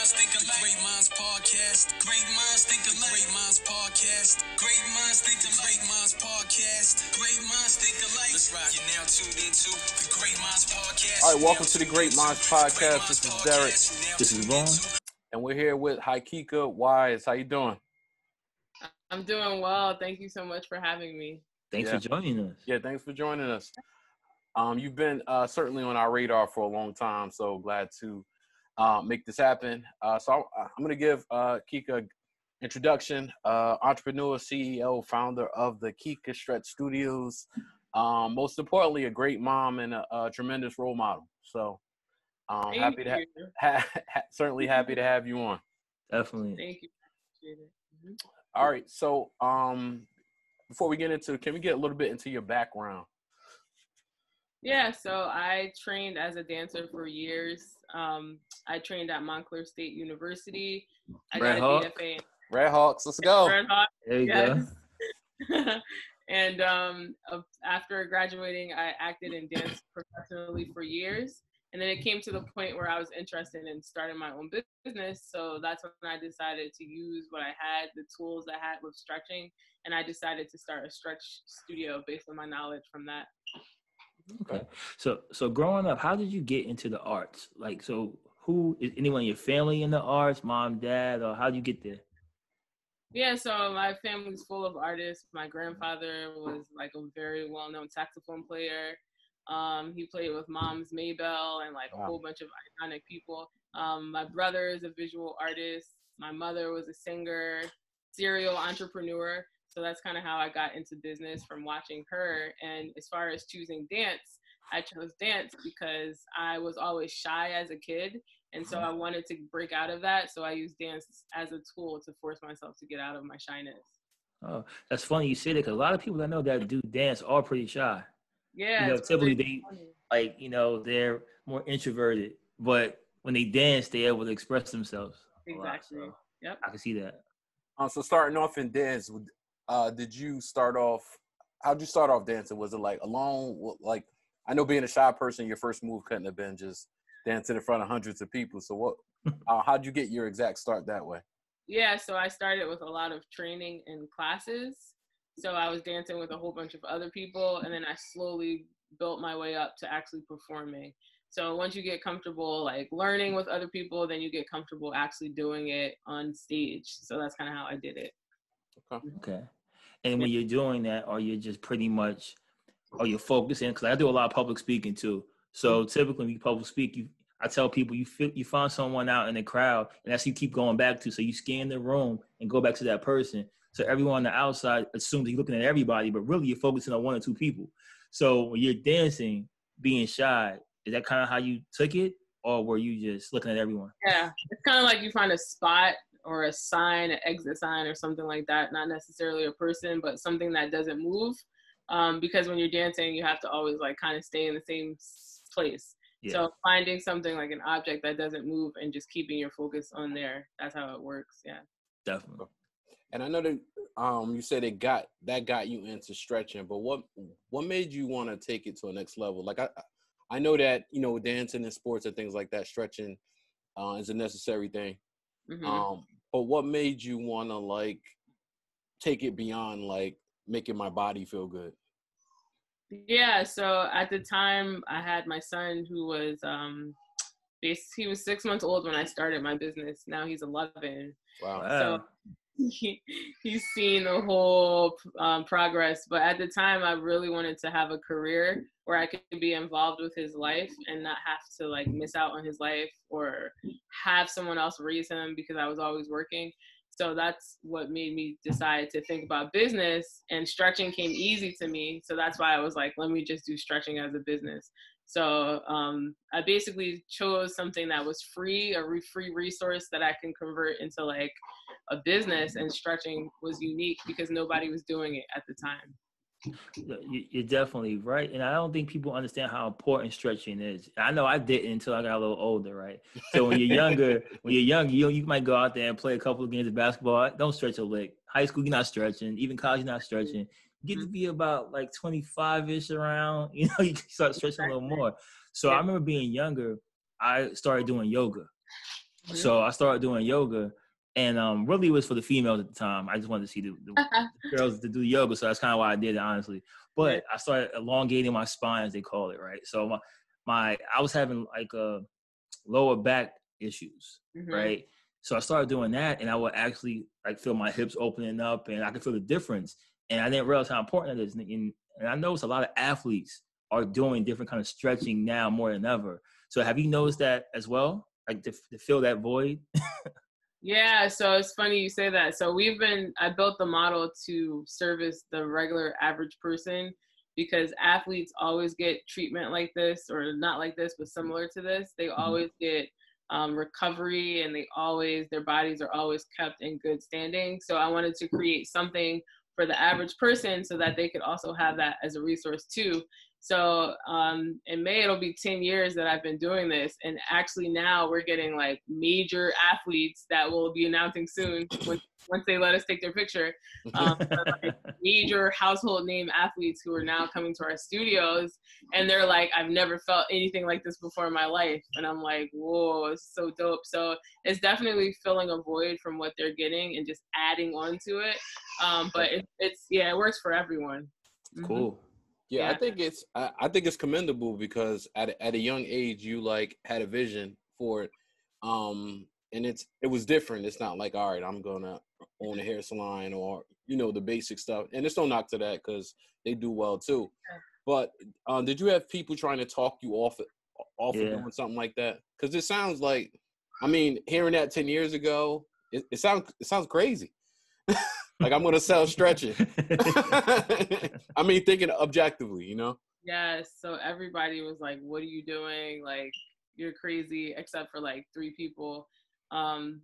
minds think alike. Great Minds Podcast. Great minds think alike. Great Minds Podcast. Great minds think alike. Great Minds Podcast. Great minds think alike. Let's rock. You're now tuned into the Great Minds Podcast. All right, welcome to the Great Minds Podcast. This is Derrick. This is Vaughn. And we're here with Hakika Wise. How you doing? I'm doing well. Thank you so much for having me. Thanks for joining us. Yeah, thanks for joining us. You've been certainly on our radar for a long time, so glad to make this happen. So I'm going to give Kika introduction, entrepreneur, CEO, founder of the Kika Stretch Studios. Most importantly, a great mom and a tremendous role model. So happy to certainly happy to have you on. Definitely. Thank you. Appreciate it. Mm-hmm. All right. So before we get into, can we get a little bit into your background? Yeah, so I trained as a dancer for years. I trained at Montclair State University. I got a BFA. Red Hawks, let's go. Red Hawks, there you go. And after graduating, I acted and danced professionally for years. And then it came to the point where I was interested in starting my own business. So that's when I decided to use what I had, the tools I had with stretching. And I decided to start a stretch studio based on my knowledge from that. Okay. So growing up, how did you get into the arts? Like, so who is anyone in your family in the arts, mom, dad, or how did you get there? Yeah, so my family's full of artists. My grandfather was like a very well-known saxophone player. He played with Mom's Maybell and like a whole bunch of iconic people. My brother is a visual artist. My mother was a singer, serial entrepreneur. So that's kind of how I got into business, from watching her. And as far as choosing dance, I chose dance because I was always shy as a kid. And so I wanted to break out of that. So I used dance as a tool to force myself to get out of my shyness. Oh, that's funny you say that, because a lot of people I know that do dance are pretty shy. Yeah. Typically they're more introverted, but when they dance, they're able to express themselves. Exactly. So yep. I can see that. So starting off in dance, how'd you start off dancing? Was it like alone? Like, I know being a shy person, your first move couldn't have been just dancing in front of hundreds of people. So how'd you get your exact start that way? Yeah, so I started with a lot of training and classes. So I was dancing with a whole bunch of other people, and then I slowly built my way up to actually performing. So once you get comfortable like learning with other people, then you get comfortable actually doing it on stage. So that's kind of how I did it. Okay. And when you're doing that, are you just pretty much, are you focusing? Because I do a lot of public speaking too. So typically when you public speak, I tell people you find someone out in the crowd, and that's you keep going back to. So you scan the room and go back to that person. So everyone on the outside assumes you're looking at everybody, but really you're focusing on one or two people. So when you're dancing, being shy, is that kind of how you took it? Or were you just looking at everyone? Yeah, it's kind of like you find a spot or a sign, an exit sign or something like that. Not necessarily a person, but something that doesn't move. Because when you're dancing, you have to always like kind of stay in the same place. Yeah. So finding something like an object that doesn't move and just keeping your focus on there. That's how it works. Yeah. Definitely. And I know that you said that got you into stretching, but what made you want to take it to a next level? Like I know that, dancing and sports and things like that, stretching is a necessary thing. Mm-hmm. But what made you want to like take it beyond like making my body feel good? Yeah, so at the time I had my son who was he was 6 months old when I started my business. Now he's 11. Wow. So he's seen the whole progress. But at the time I really wanted to have a career where I could be involved with his life and not have to like miss out on his life or have someone else raise him, because I was always working. So that's what made me decide to think about business, and stretching came easy to me. So that's why I was like, let me just do stretching as a business. So I basically chose something that was free, a free resource that I can convert into like a business, and stretching was unique because nobody was doing it at the time. You're definitely right. And I don't think people understand how important stretching is. I know I didn't until I got a little older, right? So when you're younger, you might go out there and play a couple of games of basketball. Don't stretch a lick. High school, you're not stretching. Even college, you're not stretching. You get to be about like 25-ish around, you can start stretching a little more. So I remember being younger, I started doing yoga. So I started doing yoga, and really it was for the females at the time. I just wanted to see the girls to do yoga, so that's kind of why I did it, honestly. But I started elongating my spine, as they call it, right? So I was having like lower back issues, right? So I started doing that, and I would actually like feel my hips opening up, and I could feel the difference. And I didn't realize how important it is. And I noticed a lot of athletes are doing different kind of stretching now more than ever. So have you noticed that as well? Like to fill that void? Yeah, so it's funny you say that. So I built the model to service the regular average person, because athletes always get treatment like this, or not like this, but similar to this. They always get recovery, and their bodies are always kept in good standing. So I wanted to create something for the average person so that they could also have that as a resource too. So in May, it'll be 10 years that I've been doing this. And actually now we're getting like major athletes that will be announcing soon once they let us take their picture. Like major household name athletes who are now coming to our studios. And they're like, I've never felt anything like this before in my life. And I'm like, whoa, it's so dope. So it's definitely filling a void from what they're getting and just adding on to it. But it works for everyone. Cool. Yeah, I think it's commendable, because at a young age you like had a vision for it, and it was different. It's not like, all right, I'm gonna own a hair salon, or the basic stuff. And it's no knock to that, because they do well too. But did you have people trying to talk you off of doing something like that? Because it sounds like, I mean, hearing that 10 years ago, it sounds crazy. Like, I'm gonna sell stretching. I mean, thinking objectively, Yes. So everybody was like, "What are you doing? Like, you're crazy," except for like 3 people. Always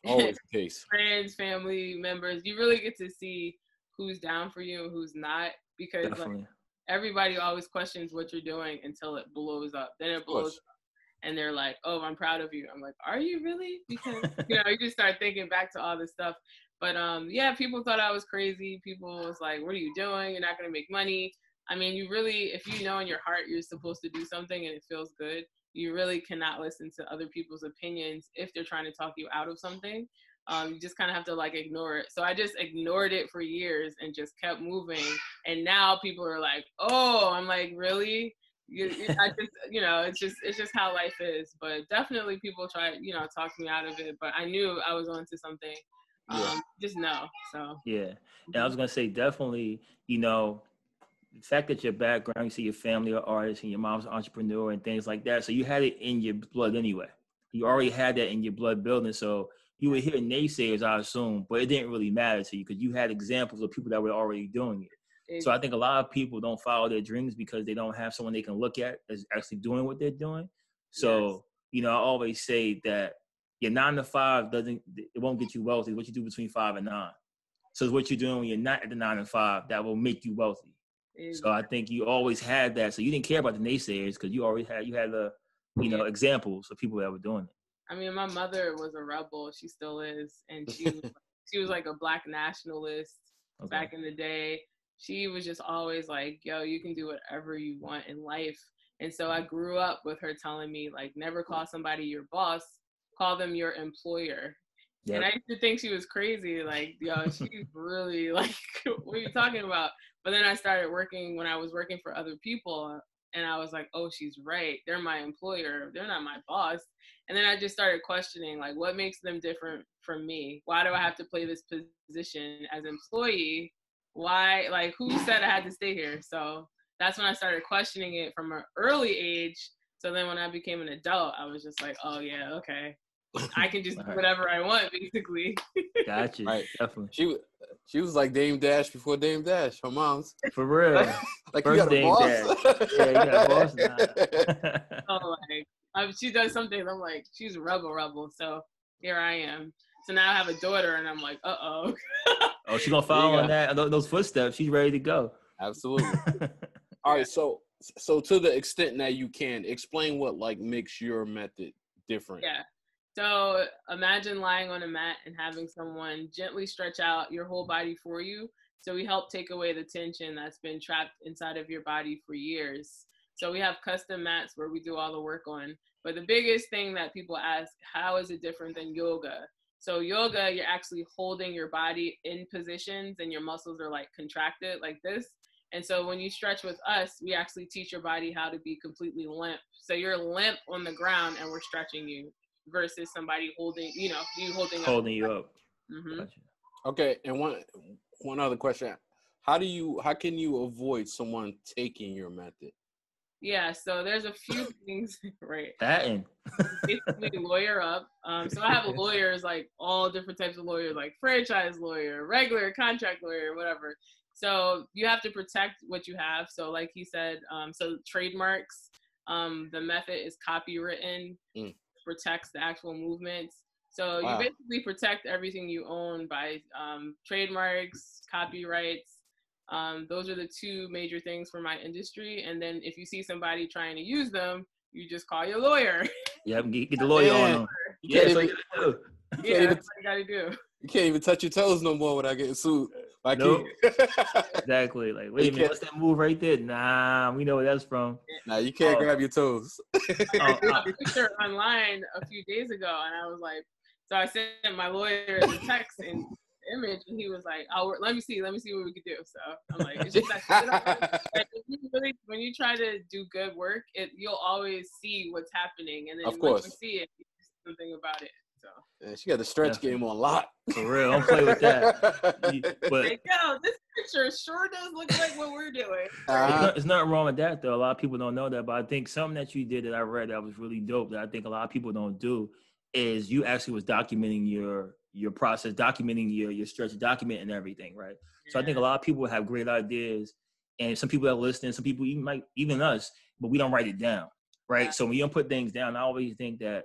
the case. Friends, family members. You really get to see who's down for you and who's not, because like everybody always questions what you're doing until it blows up. Then it blows up, and they're like, "Oh, I'm proud of you." I'm like, "Are you really?" Because you just start thinking back to all this stuff. But people thought I was crazy. People was like, "What are you doing? You're not gonna make money." I mean, if you know in your heart you're supposed to do something and it feels good, you really cannot listen to other people's opinions if they're trying to talk you out of something. You just kind of have to like ignore it. So I just ignored it for years and just kept moving. And now people are like, "Oh," I'm like, "Really?" It's just how life is. But definitely people try, talk me out of it. But I knew I was onto something. Just know. So yeah. And I was gonna say, definitely, the fact that your background, you see your family are artists and your mom's an entrepreneur and things like that. So you had it in your blood anyway. You already had that in your blood building. So you would hear naysayers, I assume, but it didn't really matter to you because you had examples of people that were already doing it. So I think a lot of people don't follow their dreams because they don't have someone they can look at as actually doing what they're doing. So, I always say that your 9 to 5 won't get you wealthy. What you do between 5 and 9. So it's what you're doing when you're not at the 9 to 5 that will make you wealthy. So I think you always had that. So you didn't care about the naysayers because you had the, examples of people that were doing it. I mean, my mother was a rebel. She still is. And she was like a Black nationalist back in the day. She was just always like, "Yo, you can do whatever you want in life." And so I grew up with her telling me, like, never call somebody your boss, call them your employer. Yep. And I used to think she was crazy. Like, yo, she's really like, what are you talking about? But then I started when I was working for other people, and I was like, oh, she's right. They're my employer. They're not my boss. And then I just started questioning, like, what makes them different from me? Why do I have to play this position as employee? Why, like, who said I had to stay here? So that's when I started questioning it from an early age. So then when I became an adult, I was just like, oh, yeah, okay. I can just do whatever I want, basically. Gotcha. Right, definitely. She was like Dame Dash before Dame Dash. Her mom's for real. Like, first you got a boss. Dash. Yeah, you got a boss now. Oh, like she does something. I'm like, she's a rebel. So here I am. So now I have a daughter, and I'm like, uh-oh. Oh, she's gonna follow on that those footsteps. She's ready to go. Absolutely. All right. So to the extent that you can, explain what like makes your method different. Yeah. So imagine lying on a mat and having someone gently stretch out your whole body for you. So we help take away the tension that's been trapped inside of your body for years. So we have custom mats where we do all the work on. But the biggest thing that people ask, how is it different than yoga? So yoga, you're actually holding your body in positions and your muscles are like contracted like this. And so when you stretch with us, we actually teach your body how to be completely limp. So you're limp on the ground and we're stretching you versus somebody holding, you holding you up. Mm-hmm. Gotcha. Okay, and one other question: how can you avoid someone taking your method? Yeah, so there's a few things, right? That Basically, lawyer up. So I have lawyers, like all different types of lawyers, like franchise lawyer, regular contract lawyer, whatever. So you have to protect what you have. So like he said, so trademarks, the method is copywritten, protects the actual movements. So you basically protect everything you own by trademarks, copyrights. Those are the two major things for my industry. And then if you see somebody trying to use them, you just call your lawyer. Yeah, get the lawyer on them. Yeah, that's what you gotta do. Yeah, that's what you gotta do. You can't even touch your toes no more without getting sued. Like nope. Exactly. Like, wait a minute, what's that move right there? Nah, we know where that's from. Nah, you can't grab your toes. I saw a picture online a few days ago, and I was like, so I sent my lawyer the text and image, and he was like, "Oh, let me see what we can do." So I'm like, it's just like when you try to do good work, you'll always see what's happening, and then of course, once you see it, you do something about it. So yeah, she got the stretch game on lock. For real, don't play with that. But like, yo, this picture sure does look like what we're doing. It's nothing wrong with that, though. A lot of people don't know that, but I think something that you did that I read that was really dope that I think a lot of people don't do is you actually was documenting your process, documenting your stretch, documenting everything, right? Yeah. So I think a lot of people have great ideas, and some people are listening, some people even us, but we don't write it down, right? Yeah. So when you don't put things down, I always think that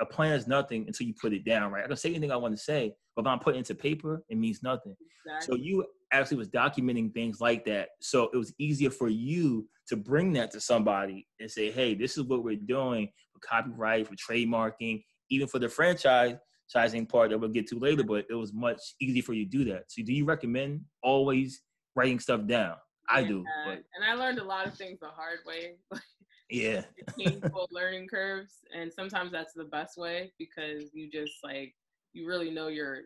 a plan is nothing until you put it down, right? I can say anything I want to say, but if I'm putting it into paper, it means nothing. Exactly. So you actually was documenting things like that. So it was easier for you to bring that to somebody and say, hey, this is what we're doing for copyright, for trademarking, even for the franchising part that we'll get to later, but it was much easier for you to do that. So do you recommend always writing stuff down? I do. But. And I learned a lot of things the hard way. Yeah. Painful learning curves. And sometimes that's the best way because you just like, you really know your,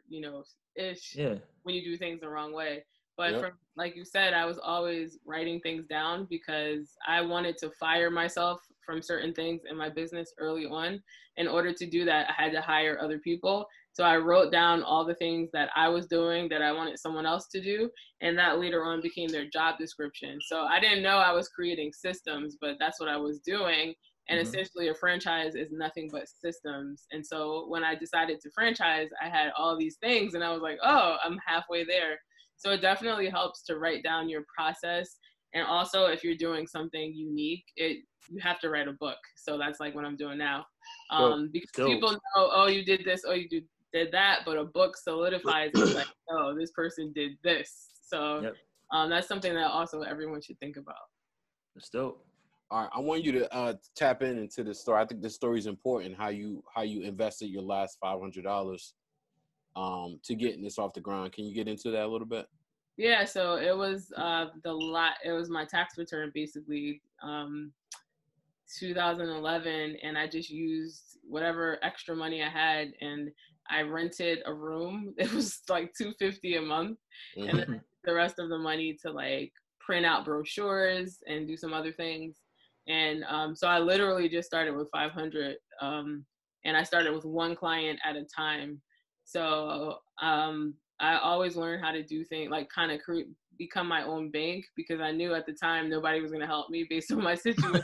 ish when you do things the wrong way. But from, like you said, I was always writing things down because I wanted to fire myself from certain things in my business early on. In order to do that, I had to hire other people. So I wrote down all the things that I was doing that I wanted someone else to do. And that later on became their job description. So I didn't know I was creating systems, but that's what I was doing. And essentially a franchise is nothing but systems. And so when I decided to franchise, I had all these things and I was like, oh, I'm halfway there. So it definitely helps to write down your process. And also if you're doing something unique, you have to write a book. So that's like what I'm doing now. Because people know, oh, you did this, oh, you did that, but a book solidifies it like, oh, this person did this. So that's something that also everyone should think about. That's dope. All right, I want you to tap into the story. I think this story is important. How you invested your last $500 to getting this off the ground. Can you get into that a little bit? Yeah, so it was it was my tax return basically, 2011, and I just used whatever extra money I had, and I rented a room. It was like $250 a month, and then the rest of the money to like print out brochures and do some other things. And so I literally just started with 500, and I started with one client at a time. So I always learned how to do things like kind of become my own bank because I knew at the time nobody was going to help me based on my situation.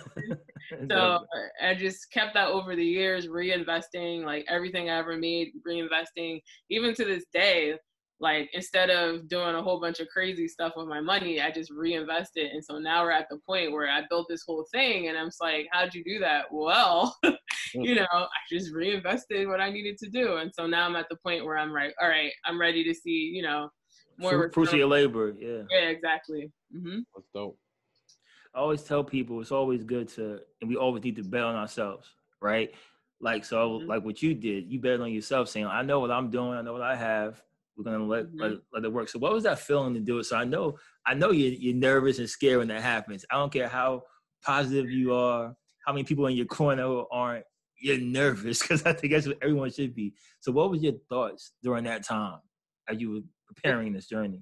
So I just kept that over the years, reinvesting, like everything I ever made, reinvesting. Even to this day, like instead of doing a whole bunch of crazy stuff with my money, I just reinvested. And so now we're at the point where I built this whole thing and I'm just like, how'd you do that? Well, I just reinvested what I needed to do. And so now I'm at the point where I'm like, all right, I'm ready to see, more fruits of your labor. Yeah. Yeah, exactly. That's dope. I always tell people it's always good and we always need to bet on ourselves, right? Like, so like what you did, you bet on yourself saying, I know what I'm doing. I know what I have. We're going to let it work. So what was that feeling to do it? So I know you're nervous and scared when that happens. I don't care how positive you are, how many people in your corner aren't, you're nervous, because I think that's what everyone should be. So what was your thoughts during that time as you were preparing this journey?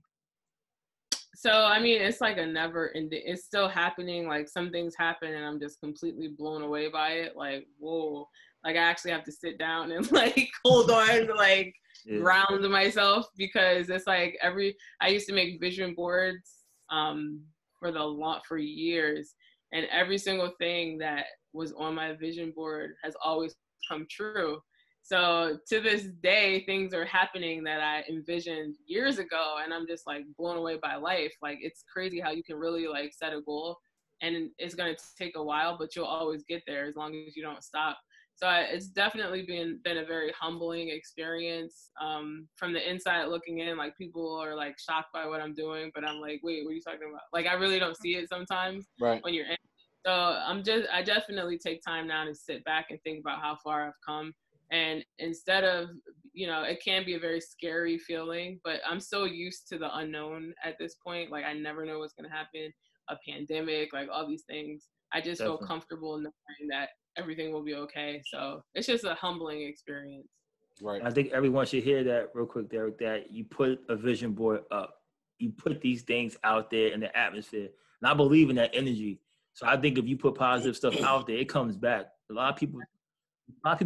So, I mean, it's like a never ending, it's still happening. Like some things happen and I'm just completely blown away by it. Like, whoa, like I actually have to sit down and like hold on to like ground myself, because it's like I used to make vision boards for years, and every single thing that was on my vision board has always come true. So to this day, things are happening that I envisioned years ago, and I'm just like blown away by life. Like it's crazy how you can really like set a goal, and it's gonna take a while, but you'll always get there as long as you don't stop. So it's definitely been a very humbling experience. From the inside looking in, like people are like shocked by what I'm doing, but I'm like, wait, what are you talking about? Like I really don't see it sometimes when you're in. So I definitely take time now to sit back and think about how far I've come. And instead of, it can be a very scary feeling, but I'm so used to the unknown at this point. Like I never know what's going to happen, a pandemic, like all these things. I just feel comfortable knowing that everything will be okay. So it's just a humbling experience. Right. I think everyone should hear that real quick, Derrick, that you put a vision board up. You put these things out there in the atmosphere. And I believe in that energy. So I think if you put positive stuff out there, it comes back. A lot of people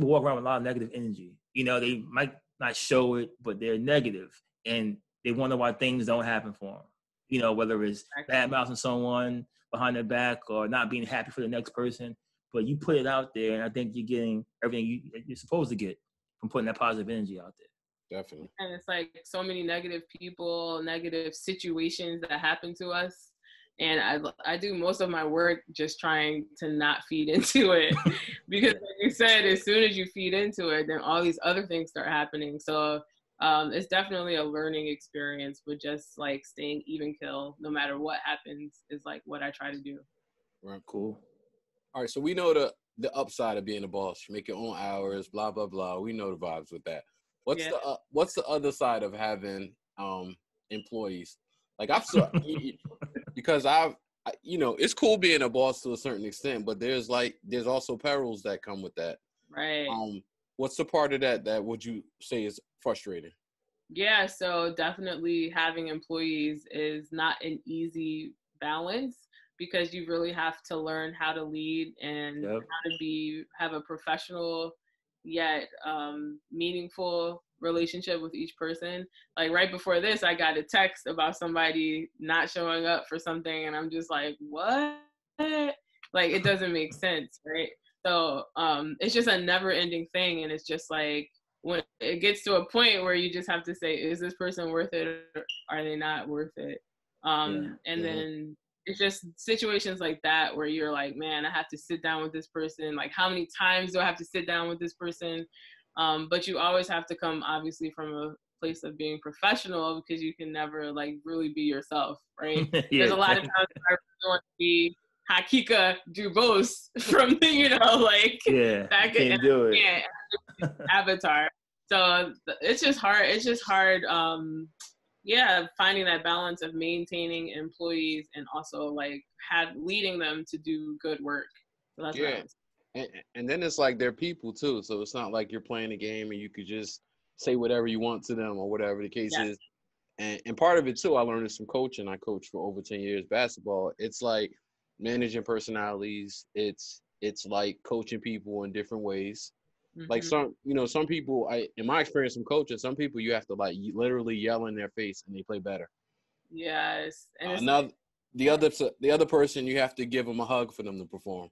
walk around with a lot of negative energy. They might not show it, but they're negative, and they wonder why things don't happen for them. Whether it's bad mouthing someone behind their back or not being happy for the next person. But you put it out there, and I think you're getting everything you're supposed to get from putting that positive energy out there. Definitely. And it's like so many negative people, negative situations that happen to us. And I do most of my work just trying to not feed into it, because like you said, as soon as you feed into it, then all these other things start happening. So it's definitely a learning experience, but just like staying even kill, no matter what happens, is like what I try to do. Right. Cool. All right. So we know the upside of being a boss. You make your own hours, blah, blah, blah. We know the vibes with that. What's the other side of having employees? Like because it's cool being a boss to a certain extent, but there's also perils that come with that. Right. What's the part of that would you say is frustrating? Yeah, so definitely having employees is not an easy balance, because you really have to learn how to lead and how to have a professional yet meaningful relationship with each person. Like right before this, I got a text about somebody not showing up for something, and I'm just like, what? Like it doesn't make sense, right? So it's just a never-ending thing, and it's just like when it gets to a point where you just have to say, is this person worth it, or are they not worth it? Then it's just situations like that where you're like, man, I have to sit down with this person. Like, how many times do I have to sit down with this person? But you always have to come, obviously, from a place of being professional, because you can never, like, really be yourself, right? There's a lot of times I really want to be Hakika Wise from, back in Avatar. So it's just hard. It's just hard. Finding that balance of maintaining employees and also like leading them to do good work. So that's and then it's like they're people too. So it's not like you're playing a game and you could just say whatever you want to them or whatever the case is. And part of it too, I learned this from coaching. I coached for over 10 years basketball. It's like managing personalities. It's like coaching people in different ways. Like some people, in my experience from coaching, some people you have to like literally yell in their face and they play better. Yes. And the other person, you have to give them a hug for them to perform.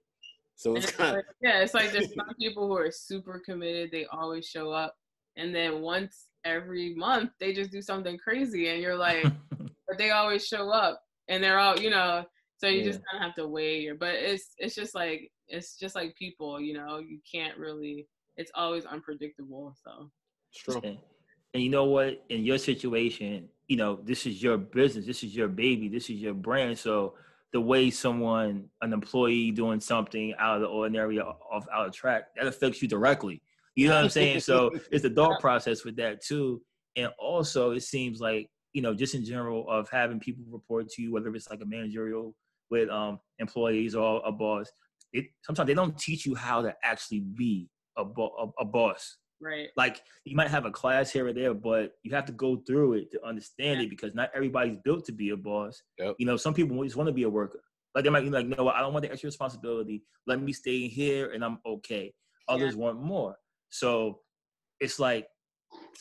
So it's kind of it's like there's some people who are super committed. They always show up, and then once every month they just do something crazy, and you're like, but they always show up, and they're all So you just kind of have to weigh but it's just like people, you can't really. It's always unpredictable. So it's true. And you know what? In your situation, this is your business. This is your baby. This is your brand. So the way an employee doing something out of the ordinary, out of track, that affects you directly. You know what I'm saying? So it's a thought process with that too. And also it seems like, just in general of having people report to you, whether it's like a managerial with employees or a boss, sometimes they don't teach you how to actually be a boss. Right. Like you might have a class here or there, but you have to go through it to understand it, because not everybody's built to be a boss. Yep. You know, some people just want to be a worker. Like they might be like, no, I don't want the extra responsibility. Let me stay here and I'm okay. Others want more. So it's like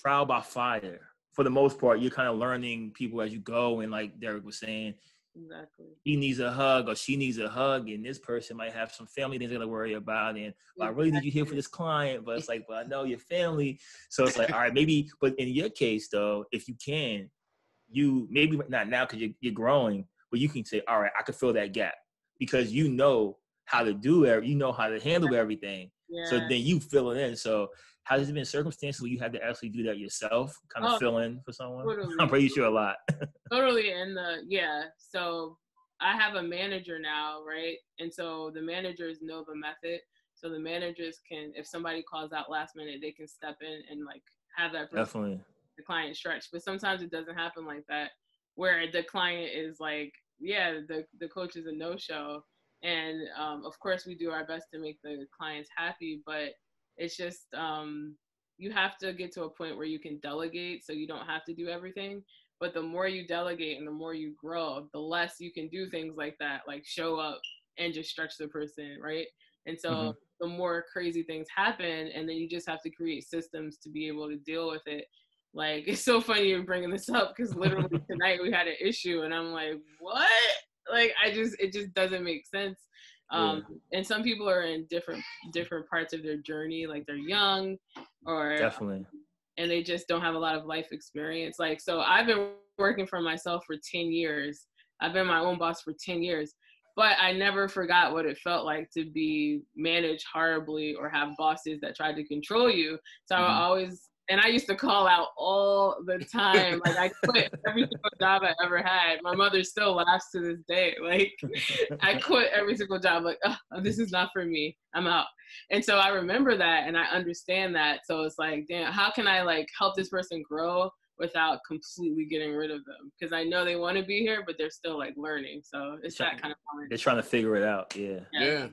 trial by fire. For the most part, you're kind of learning people as you go. And like Derrick was saying, exactly, he needs a hug or she needs a hug, and this person might have some family things to worry about. And I really need you here for this client, but it's like, but I know your family. So it's like, all right, maybe, but in your case though, if you can, you maybe not now because you're growing, but you can say, all right, I can fill that gap because you know how to do it, you know how to handle everything. So then you fill it in. So has it been circumstances where you had to actually do that yourself, kind of fill in for someone? Totally. I'm pretty sure a lot. Totally. And so I have a manager now, right? And so the managers know the method. So the managers can, if somebody calls out last minute, they can step in and like have that person, definitely, the client stretch. But sometimes it doesn't happen like that, where the client is like, the coach is a no-show. And of course we do our best to make the clients happy, but it's just, you have to get to a point where you can delegate so you don't have to do everything. But the more you delegate and the more you grow, the less you can do things like that, like show up and just stretch the person, right? And so the more crazy things happen, and then you just have to create systems to be able to deal with it. Like, it's so funny you're bringing this up because literally tonight we had an issue and I'm like, what? Like, it just doesn't make sense. And some people are in different parts of their journey, like they're young or definitely, and they just don't have a lot of life experience. Like, so I've been working for myself for 10 years. I've been my own boss for 10 years, but I never forgot what it felt like to be managed horribly or have bosses that tried to control you. So I always, and I used to call out all the time. Like, I quit every single job I ever had. My mother still laughs to this day. Like, I quit every single job. Like, oh, this is not for me. I'm out. And so I remember that and I understand that. So it's like, damn, how can I like help this person grow without completely getting rid of them? Because I know they want to be here, but they're still like learning. So it's that kind of moment. They're trying to figure it out. Yeah.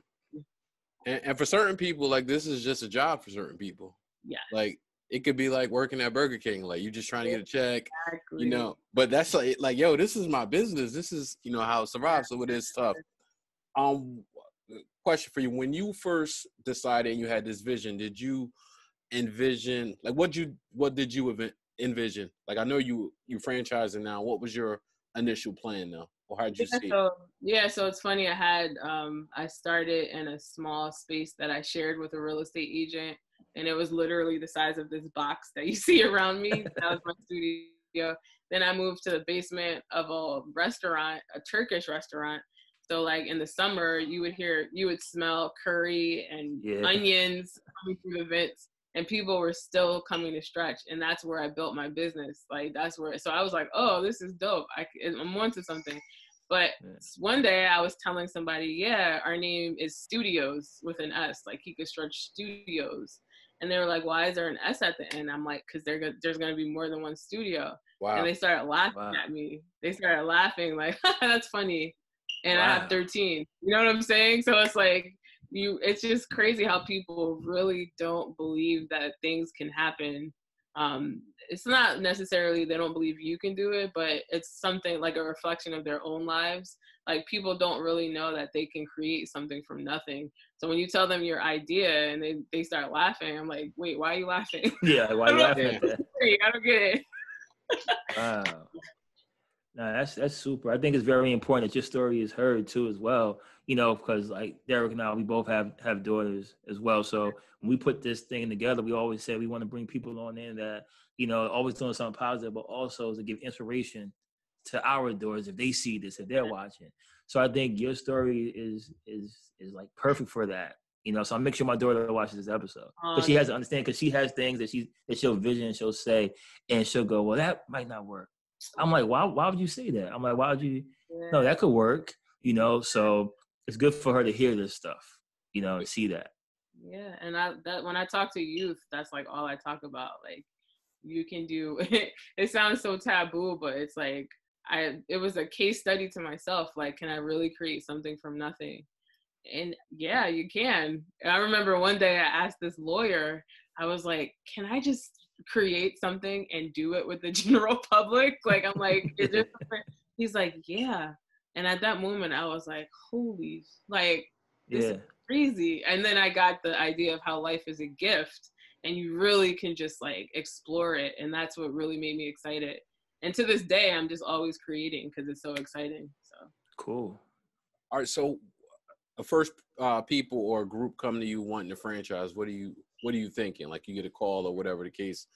And for certain people, like, this is just a job for certain people. Yeah. Like, it could be like working at Burger King. Like, you're just trying to get a check, exactly. you know. But that's like, yo, this is my business. This is, you know, how it survives. So it is tough. Question for you: when you first decided and you had this vision, did you envision, like, what did you envision? Like, I know you franchising now. What was your initial plan though, or how did you see it? So it's funny. I started in a small space that I shared with a real estate agent. And it was literally the size of this box that you see around me. That was my studio. Then I moved to the basement of a restaurant, a Turkish restaurant. So like in the summer, you would smell curry and onions coming through the vents, and people were still coming to stretch. And that's where I built my business. Like, that's where, so I was like, oh, this is dope. I'm onto something. But one day I was telling somebody, our name is Studios with an S, like Kika Stretch Studios. And they were like, why is there an S at the end? I'm like, because there's going to be more than one studio. Wow. And they started laughing at me. They started laughing like, that's funny. And I have 13. You know what I'm saying? So it's like, it's just crazy how people really don't believe that things can happen. It's not necessarily they don't believe you can do it, but it's something like a reflection of their own lives. Like, people don't really know that they can create something from nothing. So when you tell them your idea and they start laughing, I'm like, wait, why are you laughing? Yeah, why are you laughing at that? I don't get it. Wow. No, that's super. I think it's very important that your story is heard too as well. You know, because like Derrick and I, we both have daughters as well. So when we put this thing together, we always say we want to bring people on in that, you know, always doing something positive, but also to give inspiration to our daughters if they see this, if they're watching. So I think your story is like perfect for that. You know, so I'll make sure my daughter watches this episode because she has to understand, because she has things that she'll vision and she'll say, and she'll go, well, that might not work. I'm like, why would you say that? I'm like, why would you? No, that could work. You know, so it's good for her to hear this stuff, you know, and see that. Yeah, and that when I talk to youth, that's like all I talk about. Like, you can do. It sounds so taboo, but it's like it was a case study to myself. Like, can I really create something from nothing? And yeah, you can. And I remember one day I asked this lawyer, I was like, can I just create something and do it with the general public? Like, I'm like, is there something? He's like, yeah. And at that moment I was like, holy, like, this is crazy. And then I got the idea of how life is a gift and you really can just like explore it. And that's what really made me excited. And to this day, I'm just always creating because it's so exciting. So cool. All right. So the first people or group come to you wanting to franchise, what are you thinking? Like you get a call or whatever the case.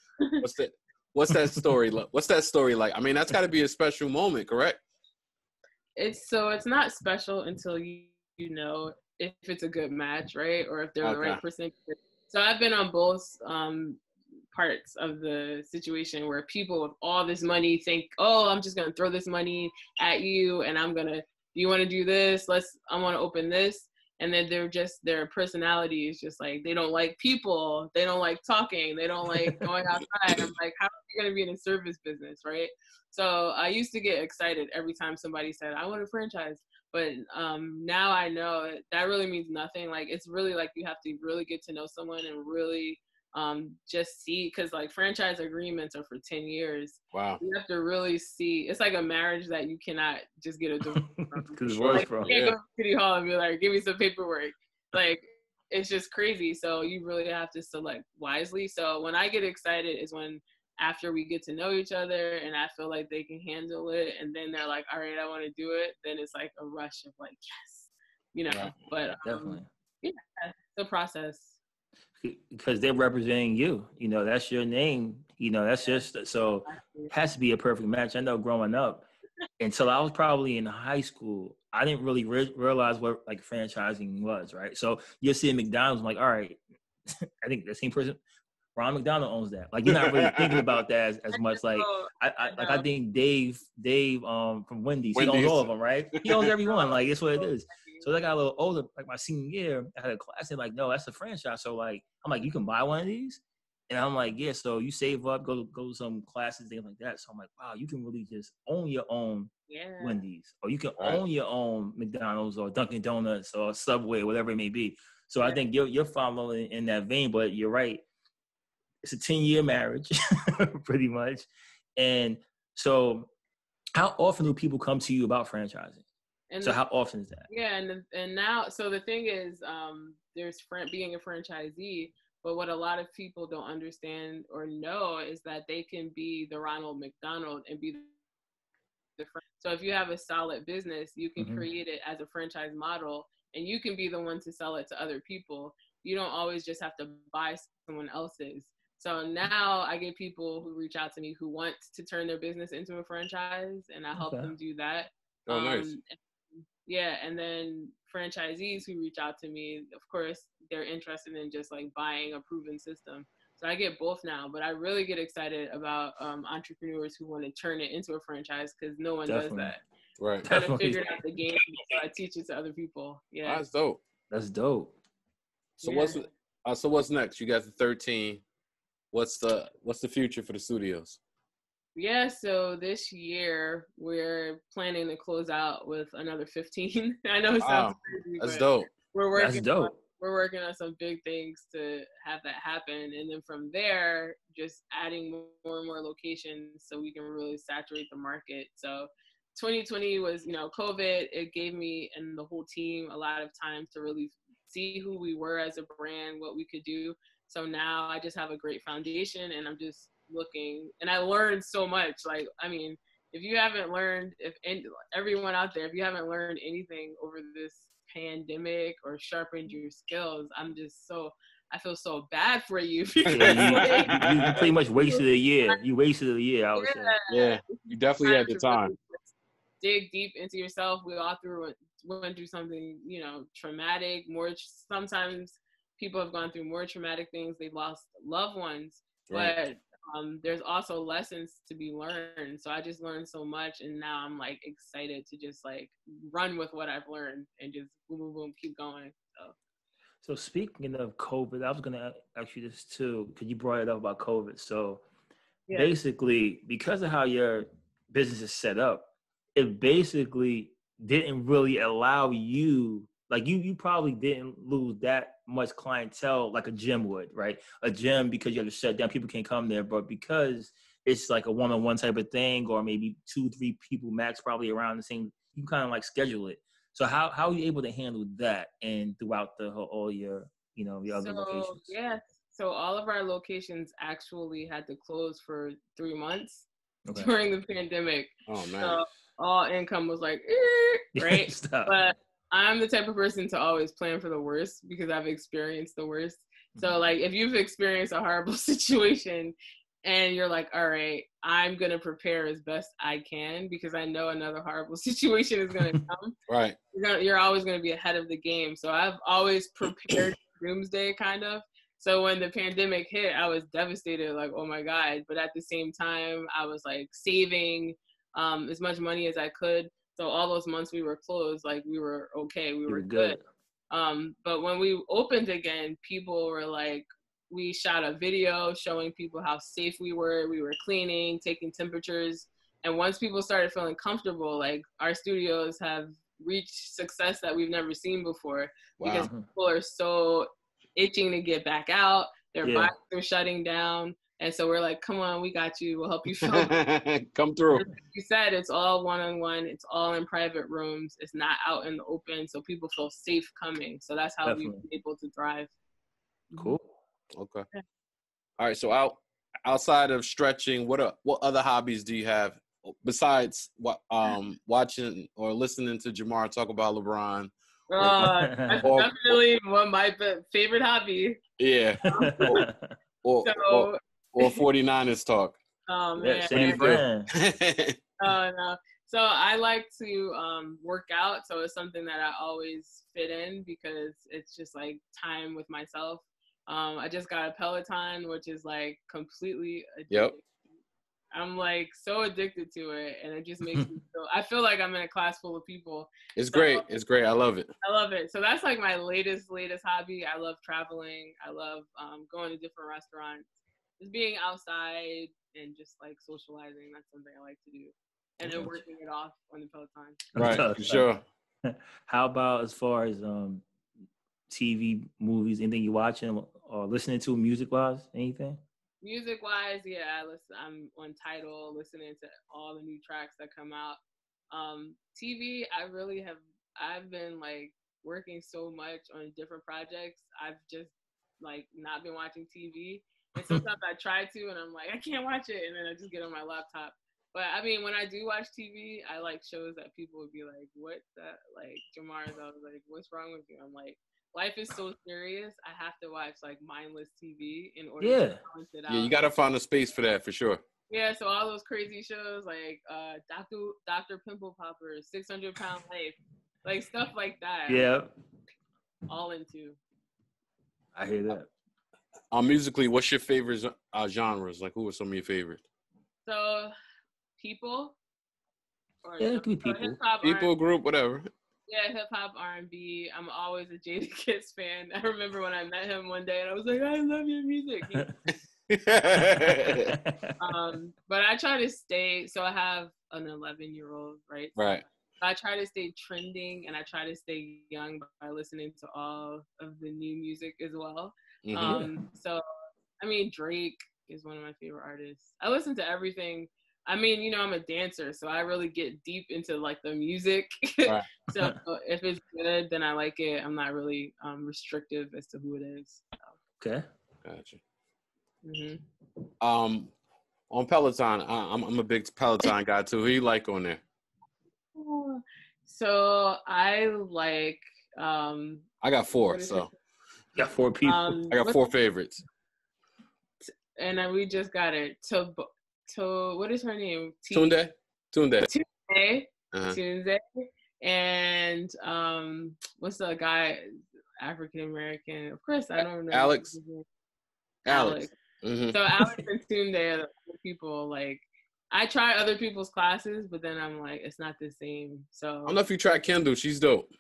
What's that story like? What's that story like? I mean, that's got to be a special moment, correct? It's not special until you know if it's a good match, right? Or if they're the right person. So I've been on both parts of the situation where people with all this money think, oh, I'm just going to throw this money at you and do you want to do this? I want to open this. And then their personality is just like, they don't like people. They don't like talking. They don't like going outside. I'm like, how are you going to be in a service business, right? So I used to get excited every time somebody said, I want a franchise. But now I know that really means nothing. Like, it's really like you have to really get to know someone and really just see, because like franchise agreements are for 10 years. Wow. You have to really see. It's like a marriage that you cannot just get a divorce from. Like, you can't go to City Hall and be like, give me some paperwork. Like, it's just crazy. So you really have to select wisely. So when I get excited is when after we get to know each other and I feel like they can handle it, and then they're like, all right, I want to do it, then it's like a rush of like, yes, you know. Yeah, but definitely, yeah, the process. Because they're representing you, you know, that's your name, you know, that's just, so it has to be a perfect match. I know growing up, until I was probably in high school, I didn't really realize what like franchising was, right? So you're seeing McDonald's, I'm like, all right, I think the same person, Ron McDonald owns that. Like, you're not really thinking about that as much. Like, I think Dave from Wendy's, he owns all of them, right? He owns everyone. Like, it's what it is. So I got a little older, like my senior year, I had a class, and like, no, that's a franchise. So like, I'm like, you can buy one of these? And I'm like, yeah. So you save up, go to some classes, things like that. So I'm like, wow, you can really just own your own Wendy's, or you can own your own McDonald's or Dunkin' Donuts or Subway, whatever it may be. So I think you're following in that vein, but you're right. It's a 10-year marriage, pretty much. And so how often do people come to you about franchising? And so how often is that? Yeah, and now, so the thing is, there's being a franchisee, but what a lot of people don't understand or know is that they can be the Ronald McDonald and be the so if you have a solid business, you can create it as a franchise model, and you can be the one to sell it to other people. You don't always just have to buy someone else's. So now I get people who reach out to me who want to turn their business into a franchise, and I help them do that. Oh, nice. Yeah, and then franchisees who reach out to me, of course, they're interested in just like buying a proven system. So I get both now, but I really get excited about entrepreneurs who want to turn it into a franchise, because no one does that. Right. Kind of figured out the game, so I teach it to other people. Yeah, that's dope. That's dope. So what's next? You got the 13. What's the future for the studios? Yeah, so this year we're planning to close out with another 15. I know it sounds crazy, that's but dope. We're working on some big things to have that happen, and then from there, just adding more and more locations so we can really saturate the market. So 2020 was, COVID. It gave me and the whole team a lot of time to really see who we were as a brand, what we could do. So now I just have a great foundation, and I'm just looking, and I learned so much. Like, I mean, if you haven't learned, everyone out there, if you haven't learned anything over this pandemic or sharpened your skills, I feel so bad for you. You pretty much wasted a year. You wasted a year, I would say. Yeah, you definitely had the time. Dig deep into yourself. We all went through something, traumatic. Sometimes people have gone through more traumatic things. They've lost loved ones, but there's also lessons to be learned. So I just learned so much, and now I'm like excited to just like run with what I've learned and just boom, boom, boom, keep going. So speaking of COVID, I was gonna ask you this too, because you brought it up about COVID. So basically, because of how your business is set up, it basically didn't really allow you, like you probably didn't lose that much clientele like a gym would, right? A gym, because you have to shut down, people can't come there, but because it's like a one-on-one type of thing, or maybe 2-3 people max probably around the same, you can kind of like schedule it. So how are you able to handle that and throughout the whole, all your, your other locations? Yeah, so all of our locations actually had to close for 3 months during the pandemic. Oh man. So all income was like, right? But I'm the type of person to always plan for the worst because I've experienced the worst. So like if you've experienced a horrible situation and you're like, all right, I'm going to prepare as best I can because I know another horrible situation is going to come. Right. You're always going to be ahead of the game. So I've always prepared for doomsday kind of. So when the pandemic hit, I was devastated, like, oh my God. But at the same time, I was like saving as much money as I could. So all those months we were closed, like we were okay, we were good. But when we opened again, people were like, we shot a video showing people how safe we were cleaning, taking temperatures. And once people started feeling comfortable, like our studios have reached success that we've never seen before because people are so itching to get back out. Their bodies are shutting down. And so we're like, come on, we got you. We'll help you film. Come through. Like you said, it's all one-on-one. It's all in private rooms. It's not out in the open. So people feel safe coming. So that's how we've been able to thrive. Cool. Okay. All right. So outside of stretching, what other hobbies do you have besides watching or listening to Jamar talk about LeBron? That's definitely one of my favorite hobby. Yeah. or 49ers talk. Oh man. Oh no. So I like to work out. So it's something that I always fit in because it's just like time with myself. I just got a Peloton, which is like completely addictive. Yep. I'm like so addicted to it, and it just makes me I feel like I'm in a class full of people. It's great. It's great. I love it. I love it. So that's like my latest hobby. I love traveling. I love going to different restaurants, just being outside and just like socializing. That's something I like to do, and then working it off on the Peloton. Right, for sure. How about as far as TV, movies, anything you watching or listening to music-wise, anything? Music-wise, yeah, I'm on Tidal, listening to all the new tracks that come out. TV, I've been like working so much on different projects. I've just like not been watching TV. And sometimes I try to, and I'm like, I can't watch it. And then I just get on my laptop. But I mean, when I do watch TV, I like shows that people would be like, what the, like Jamar's, I was like, what's wrong with you? I'm like, life is so serious. I have to watch like mindless TV in order to balance it out. Yeah, you got to find a space for that for sure. Yeah, so all those crazy shows like Dr. Pimple Popper, 600-Pound Life, like stuff like that. Yeah. All into. I hear that. Musically, what's your favorite genres? Like, who are some of your favorites? So, people. Yeah, it could be people. People, group, whatever. Yeah, hip hop, R&B. I'm always a Jadakiss fan. I remember when I met him one day and I was like, I love your music. But I try to stay, so I have an 11-year-old, right? Right. So I try to stay trending and I try to stay young by listening to all of the new music as well. So, I mean, Derrick is one of my favorite artists. I listen to everything. I mean, you know, I'm a dancer, so I really get deep into like the music. Right. So if it's good, then I like it. I'm not really restrictive as to who it is. So. Okay. Gotcha. On Peloton, I'm a big Peloton guy too. Who you like on there? So I like. I got 4. So. You got 4 people. I got 4 favorites. And we just got it. To what is her name? Tunde. Tunde. And what's the guy? African American. Of course, I don't know. Alex. So Alex and Tunde are the people. Like, I try other people's classes, but then I'm like, it's not the same. So I don't know if you tried Kendall. She's dope.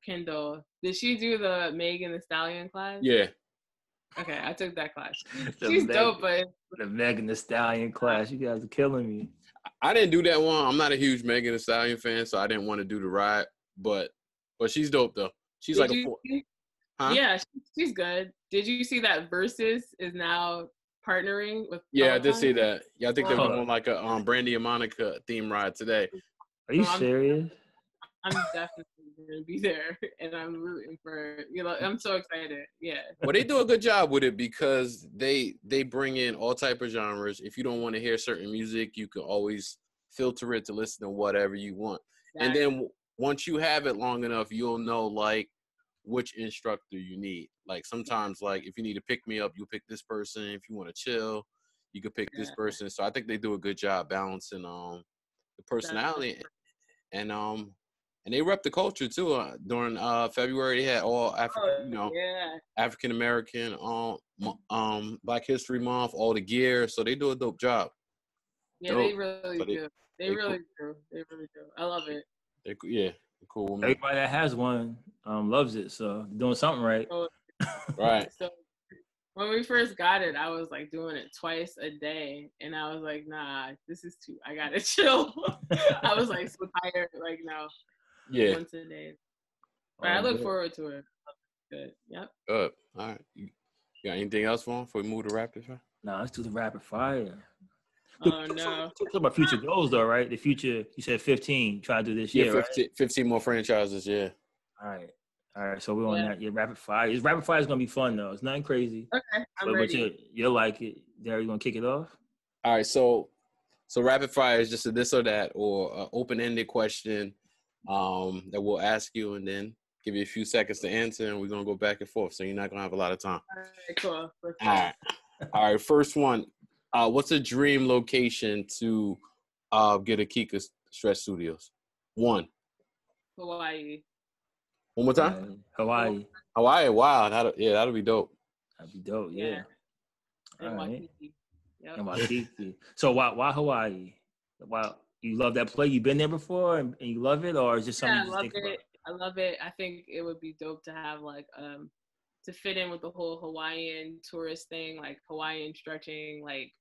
Kendall, did she do the Megan Thee Stallion class? Yeah. Okay, I took that class. She's dope, but the Megan Thee Stallion class, you guys are killing me. I didn't do that one. I'm not a huge Megan Thee Stallion fan, so I didn't want to do the ride. But she's dope though. She's Did like you see- huh? Yeah, she's good. Did you see that Versus is now partnering with Yeah, I did Peloton? see that. Yeah, I think they're Oh. doing like a Brandy and Monica theme ride today. Are you So serious? I'm definitely gonna be there, and I'm rooting for. I'm so excited. Yeah. Well, they do a good job with it because they bring in all type of genres. If you don't want to hear certain music, you can always filter it to listen to whatever you want. And then once you have it long enough, you'll know like which instructor you need. Like sometimes, like if you need to pick me up, you pick this person. If you want to chill, you could pick this person. So I think they do a good job balancing the personality and they rep the culture too. During February, they had all African American Black History Month, all the gear. So they do a dope job. Yeah, dope. they really do. They really do. They really do. I love it. They're cool with me. Everybody that has one loves it, so they're doing something right. So, Right. So when we first got it, I was like doing it twice a day, and I was like, nah, this is too. I gotta chill. I was like so tired. Like no. Yeah. Once a day. But I look forward to it. Good. Yep. Good. All right. You got anything else for him before we move to rapid fire? No, let's do the rapid fire. Oh no. Talk about future goals though, right? The future, you said 15, try to do this year, 15, right? 15 more franchises, yeah. All right. So we're on that. Yeah, rapid fire. Rapid fire is gonna be fun though. It's nothing crazy. Okay, I'm ready. But you'll like it. Derrick, you gonna kick it off? All right. So rapid fire is just a this or that or an open-ended question that we'll ask you and then give you a few seconds to answer, and we're gonna go back and forth. So you're not gonna have a lot of time. All right, cool. All right. First one. What's a dream location to get a Kika Stretch Studios? One. Hawaii. One more time. Hawaii. Hawaii. Wow. That'll be dope. That'd be dope. Yeah. And All right. Waikiki. Yep. And Waikiki. So why Hawaii? Why you love that place? You been there before and you love it, or is just something Yeah, you just think about? I love it. I think it would be dope to have like to fit in with the whole Hawaiian tourist thing, like Hawaiian stretching, like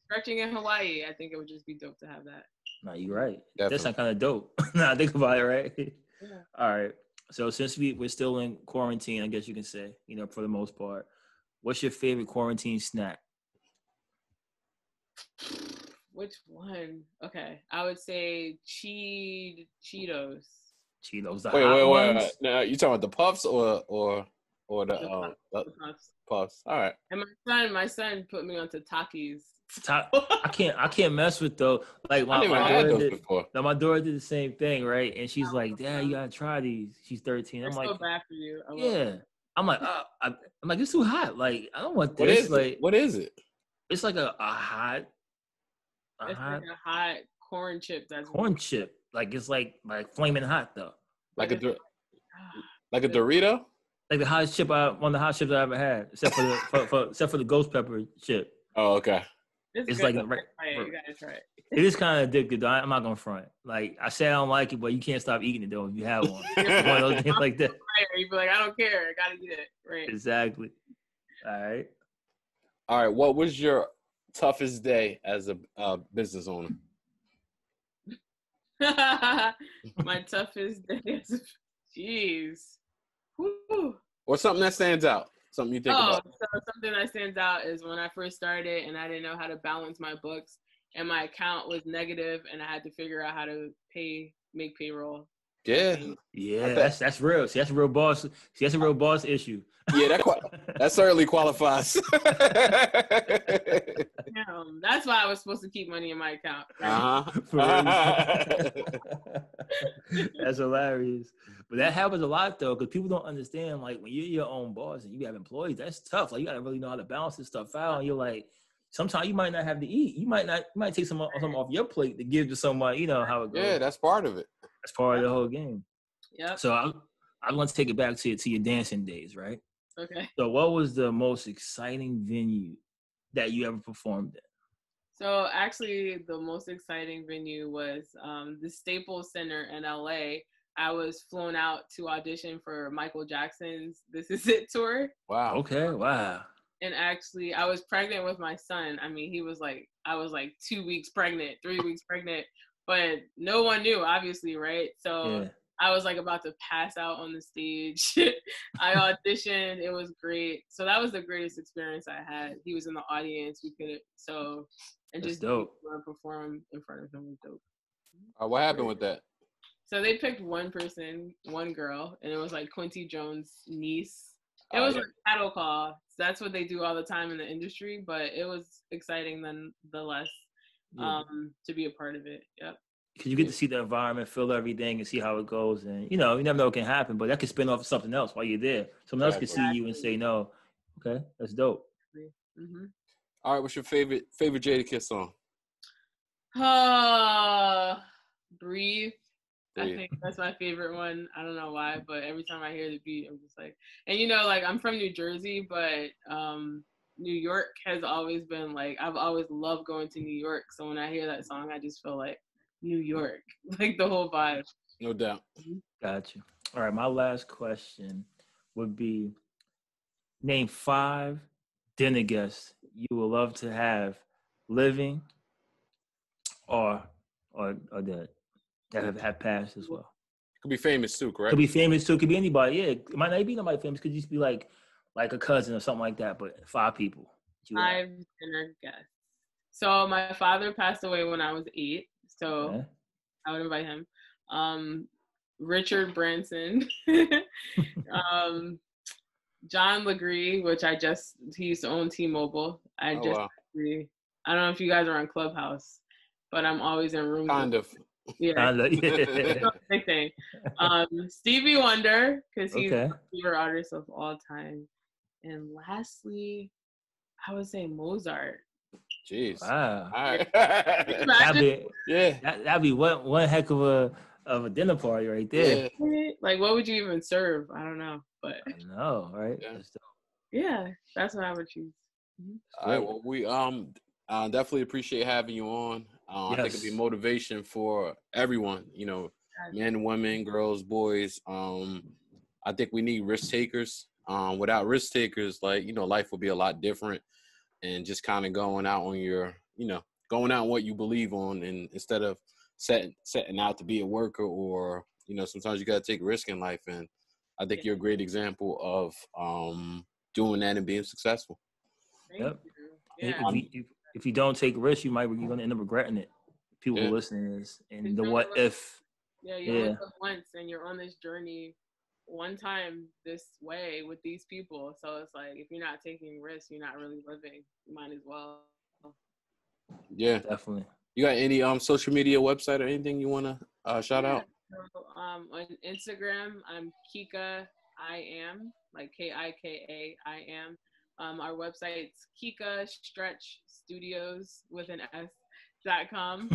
stretching in Hawaii. I think it would just be dope to have that. No, you're right. Definitely. That sounds kind of dope. Now I think about it, right? Yeah. All right. So since we're still in quarantine, I guess you can say, for the most part, what's your favorite quarantine snack? Which one? Okay, I would say Cheetos. Cheetos. The Wait. hot ones? Now you talking about the puffs or the Puffs. puffs? All right. And my son put me onto Takis. I can't mess with those. Like I never had those before. Now my daughter did the same thing, right? And she's like, "Dad, you gotta try these." She's 13. They're I'm like, so bad for you. I love "Yeah." them. I'm like, I'm like, it's too hot. Like, I don't want What this. is Like, it? What is it? it's like a hot. It's like a hot corn chip. That's corn chip. Like it's like flaming hot though. Like a Dorito? Like the hottest chip one of the hottest chips I ever had, except for the ghost pepper chip. Oh, okay. It's like you gotta try it. It is kind of addictive though. I'm not gonna front. Like I said, I don't like it, but you can't stop eating it though if you have one. It's one of those things like that. You'd be like, I don't care. I gotta eat it. Right. Exactly. All right. What was your toughest day as a business owner? My toughest day. Jeez. Whew. Or something that stands out. Something you think about. So something that stands out is when I first started and I didn't know how to balance my books and my account was negative and I had to figure out how to make payroll. Yeah. Yeah, that's real. See, that's a real boss. See, that's a real boss issue. Yeah, that certainly qualifies. That's why I was supposed to keep money in my account. That's hilarious. But that happens a lot though, because people don't understand. Like when you're your own boss and you have employees, that's tough. Like you gotta really know how to balance this stuff out. And you're like, sometimes you might not have to eat. You might take some off your plate to give to somebody. You know how it goes. Yeah, that's part of it. That's part of the whole game. Yeah. So I want to take it back to your dancing days, right? Okay. So what was the most exciting venue that you ever performed in? So actually, the most exciting venue was the Staples Center in LA. I was flown out to audition for Michael Jackson's "This Is It" tour. Wow. Okay. Wow. And actually, I was pregnant with my son. I mean, I was like 2 weeks pregnant, 3 weeks pregnant, but no one knew, obviously, right? So Yeah. I was like about to pass out on the stage. I auditioned. It was great. So that was the greatest experience I had. He was in the audience. And That's just dope. to perform in front of him was dope. What happened with that? So they picked one person, one girl, and it was like Quincy Jones' niece. It was like cattle call. So that's what they do all the time in the industry, but it was exciting nonetheless to be a part of it. Yep. Because you get to see the environment, feel everything, and see how it goes. And, you know, you never know what can happen, but that could spin off of something else while you're there. Someone else could see you and say, no, okay, that's dope. Mm-hmm. All right, what's your favorite Jadakiss song? Breathe. I think that's my favorite one. I don't know why, but every time I hear the beat, I'm just like, and you know, like I'm from New Jersey, but New York has always been like, I've always loved going to New York. So when I hear that song, I just feel like New York, like the whole vibe. No doubt. Gotcha. All right, my last question would be, name 5 dinner guests you would love to have living or dead that have passed as well. Could be famous too, correct? Could be famous too. Could be anybody. Yeah, it might not be nobody famous. Could just be like a cousin or something like that. But 5 people. 5 dinner guests. So my father passed away when I was 8. So I would invite him. Richard Branson. John Legree, which he used to own T-Mobile. I don't know if you guys are on Clubhouse, but I'm always in rooms. Kind of. Yeah. Big thing. Stevie Wonder, because he's my favorite artist of all time. And lastly, I would say Mozart. Jeez. Wow. All right. That'd be one heck of a dinner party right there. Yeah. Like, what would you even serve? I don't know, but I know, right? Yeah, that's what I would choose. Mm-hmm. All right. Well, we definitely appreciate having you on. I think it'd be motivation for everyone. You know, men, women, girls, boys. I think we need risk takers. Without risk takers, like, you know, life will be a lot different. And just kind of going out on what you believe on, and instead of setting out to be a worker, or, you know, sometimes you got to take a risk in life. And I think you're a great example of doing that and being successful. Yep. Yeah. If you don't take risks, you're going to end up regretting it. People listening and the what if. Yeah, you only live once, and you're on this journey one time this way with these people. So it's like, if you're not taking risks, you're not really living. You might as well. Yeah, definitely. You got any social media website or anything you want to shout out? So, on Instagram, I'm Kika I am, like Kika I am. Our website's Kika Stretch Studios with an S.com.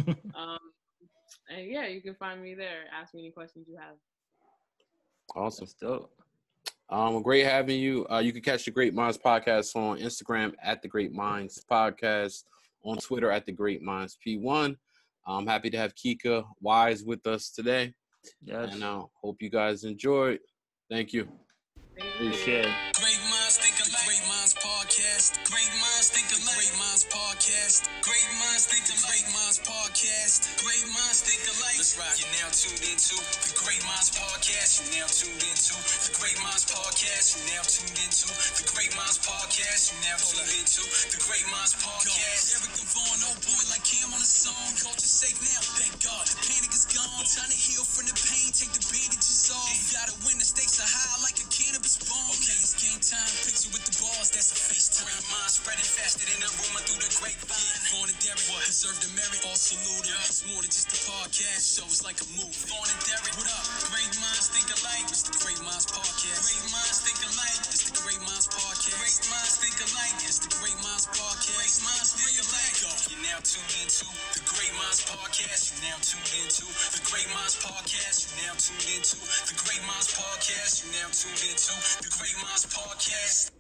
And yeah, you can find me there. Ask me any questions you have. Awesome. That's dope. Great having you. You can catch the Great Minds Podcast on Instagram at the Great Minds Podcast, on Twitter at the Great Minds P1. I'm happy to have Kika Wise with us today. Yes. And I hope you guys enjoyed. Thank you. Appreciate it. Great Minds Think Alike. Great Minds Podcast. Great Minds Think Alike. Great Minds Podcast. Great Minds Think Alike. Great Minds Podcast. Great Minds Think Alike. Let's rock. You're now tuned into the Great Minds Podcast. You're now tuned into the Great Minds Podcast. You're now tuned into the Great Minds Podcast. You're now tuned into the Great Minds Podcast. Derrick Devon, oh boy, like Cam on a song. Culture safe now, thank God. The panic is gone. Time to heal from the pain. Take the bandages off. You gotta win. The stakes are high like a cannabis bomb. Okay, it's game time. Picture with the balls. That's a FaceTime. Great minds spreading faster than a rumor through the grapevine. Vaughn and Derrick, deserve the merit. All salute. It's more than just a podcast. Show it's like a movie. Vaughn and Derrick, what up? Great minds think alike. It's the Great Minds Podcast. Great minds think alike. It's the Great Minds Podcast. Great minds think alike. It's the Great Minds Podcast. Great minds think alike. You're now tuned into the Great Minds Podcast. You're now tuned into the Great Minds Podcast. You're now tuned into the Great Minds Podcast. You're now tuned into the Great Minds Podcast.